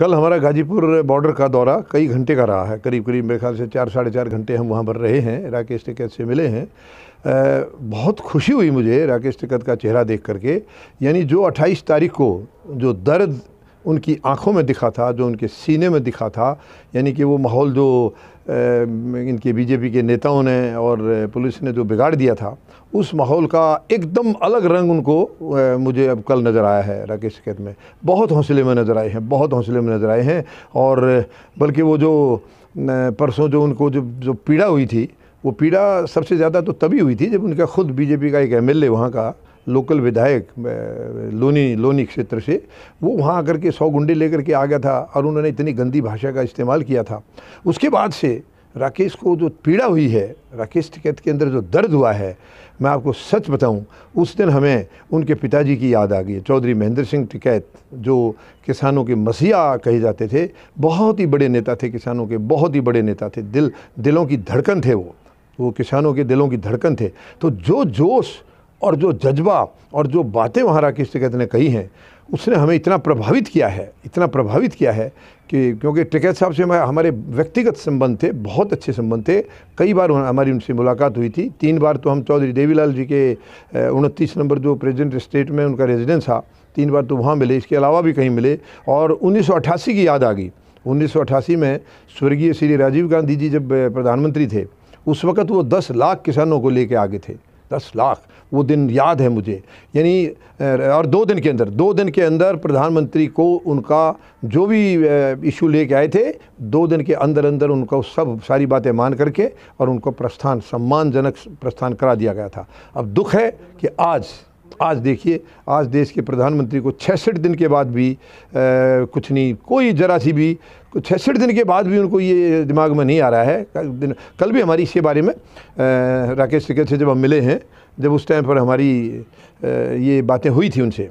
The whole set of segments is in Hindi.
कल हमारा गाजीपुर बॉर्डर का दौरा कई घंटे का रहा है, करीब करीब मेरे ख्याल से 4-4.5 घंटे हम वहाँ पर रहे हैं। राकेश टिकैत से मिले हैं। बहुत खुशी हुई मुझे राकेश टिकैत का चेहरा देख करके। यानी जो 28 तारीख को जो दर्द उनकी आंखों में दिखा था, जो उनके सीने में दिखा था, यानी कि वो माहौल जो इनके बीजेपी के नेताओं ने और पुलिस ने जो बिगाड़ दिया था, उस माहौल का एकदम अलग रंग उनको मुझे अब कल नज़र आया है। राकेश टिकैत में बहुत हौसले में नज़र आए हैं, बहुत हौसले में नज़र आए हैं। और बल्कि वो जो परसों जो उनको जो पीड़ा हुई थी, वो पीड़ा सबसे ज़्यादा तो तभी हुई थी जब उनका खुद बीजेपी का एक एमएलए, वहाँ का लोकल विधायक लोनी क्षेत्र से, वो वहाँ आकर के 100 गुंडे लेकर के आ गया था और उन्होंने इतनी गंदी भाषा का इस्तेमाल किया था। उसके बाद से राकेश को जो पीड़ा हुई है, राकेश टिकैत के अंदर जो दर्द हुआ है, मैं आपको सच बताऊं, उस दिन हमें उनके पिताजी की याद आ गई। चौधरी महेंद्र सिंह टिकैत, जो किसानों के मसीहा कहे जाते थे, बहुत ही बड़े नेता थे, किसानों के बहुत ही बड़े नेता थे, दिलों की धड़कन थे वो किसानों के दिलों की धड़कन थे। तो जो जोश और जो जज्बा और जो बातें वहाँ राकेश टिकैत ने कही हैं, उसने हमें इतना प्रभावित किया है कि क्योंकि टिकैत साहब से हमारे व्यक्तिगत संबंध थे, बहुत अच्छे संबंध थे। कई बार हमारी उनसे मुलाकात हुई थी। 3 बार तो हम चौधरी देवीलाल जी के 29 नंबर जो प्रेजेंट स्टेट में उनका रेजिडेंस था, 3 बार तो वहाँ मिले, इसके अलावा भी कहीं मिले। और 1988 की याद आ गई। 1988 में स्वर्गीय श्री राजीव गांधी जी जब प्रधानमंत्री थे, उस वक़्त वो 10 लाख किसानों को लेके आगे थे। 10 लाख, वो दिन याद है मुझे। यानी और 2 दिन के अंदर प्रधानमंत्री को उनका जो भी इशू लेके आए थे, 2 दिन के अंदर उनको सारी बातें मान करके और उनको सम्मानजनक प्रस्थान करा दिया गया था। अब दुख है कि आज देखिए, आज देश के प्रधानमंत्री को 66 दिन के बाद भी कुछ नहीं, कोई जरा सी भी, 66 दिन के बाद भी उनको ये दिमाग में नहीं आ रहा है। कल भी हमारी इसके बारे में राकेश टिकैत से जब हम मिले हैं, जब उस टाइम पर हमारी ये बातें हुई थी उनसे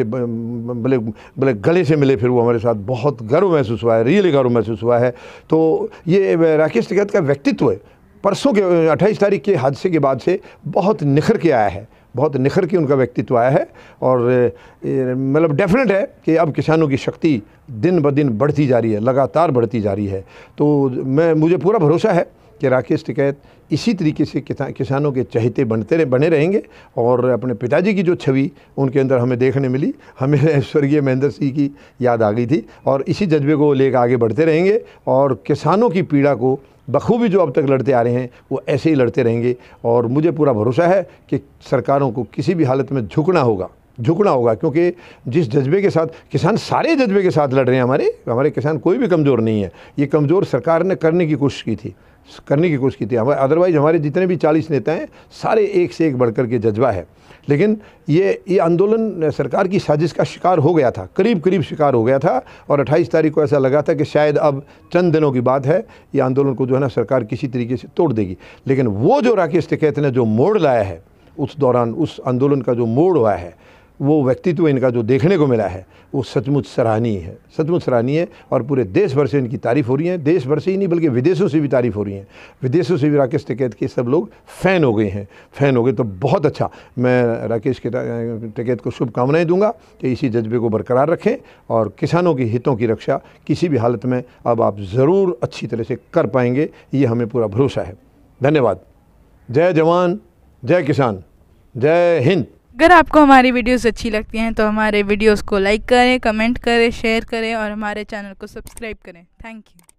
भले गले से मिले, फिर वो हमारे साथ बहुत गर्व महसूस हुआ है, रियली गर्व महसूस हुआ है। तो ये राकेश टिकैत का व्यक्तित्व परसों के 28 तारीख के हादसे के बाद से बहुत निखर के आया है, बहुत निखर के उनका व्यक्तित्व आया है। और मतलब डेफिनेट है कि अब किसानों की शक्ति दिन ब दिन बढ़ती जा रही है, लगातार बढ़ती जा रही है। तो मुझे पूरा भरोसा है कि राकेश टिकैत इसी तरीके से किसानों के चहेते बने रहेंगे। और अपने पिताजी की जो छवि उनके अंदर हमें देखने मिली, हमें स्वर्गीय महेंद्र सिंह की याद आ गई थी। और इसी जज्बे को लेकर आगे बढ़ते रहेंगे और किसानों की पीड़ा को बखूबी जो अब तक लड़ते आ रहे हैं, वो ऐसे ही लड़ते रहेंगे। और मुझे पूरा भरोसा है कि सरकारों को किसी भी हालत में झुकना होगा, क्योंकि जिस जज्बे के साथ किसान, सारे जज्बे के साथ लड़ रहे हैं, हमारे किसान कोई भी कमज़ोर नहीं है। ये कमज़ोर सरकार ने करने की कोशिश की थी। अदरवाइज़ हमारे जितने भी 40 नेता हैं, सारे एक से एक बढ़कर के जज्बा है। लेकिन ये आंदोलन सरकार की साजिश का शिकार हो गया था, करीब शिकार हो गया था। और 28 तारीख को ऐसा लगा था कि शायद अब चंद दिनों की बात है, ये आंदोलन को जो है ना सरकार किसी तरीके से तोड़ देगी। लेकिन वो जो राकेश टिकैत ने जो मोड़ लाया है उस दौरान, उस आंदोलन का जो मोड़ हुआ है, वो व्यक्तित्व इनका जो देखने को मिला है, वो सचमुच सराहनीय है। और पूरे देश भर से इनकी तारीफ़ हो रही है। देश भर से ही नहीं बल्कि विदेशों से भी तारीफ़ हो रही है। विदेशों से भी राकेश टिकैत के सब लोग फ़ैन हो गए। तो बहुत अच्छा, मैं राकेश टिकैत को शुभकामनाएं दूंगा कि इसी जज्बे को बरकरार रखें और किसानों की हितों की रक्षा किसी भी हालत में अब आप ज़रूर अच्छी तरह से कर पाएंगे, ये हमें पूरा भरोसा है। धन्यवाद। जय जवान, जय किसान, जय हिंद। अगर आपको हमारी वीडियोस अच्छी लगती हैं तो हमारे वीडियोस को लाइक करें, कमेंट करें, शेयर करें और हमारे चैनल को सब्सक्राइब करें। Thank you.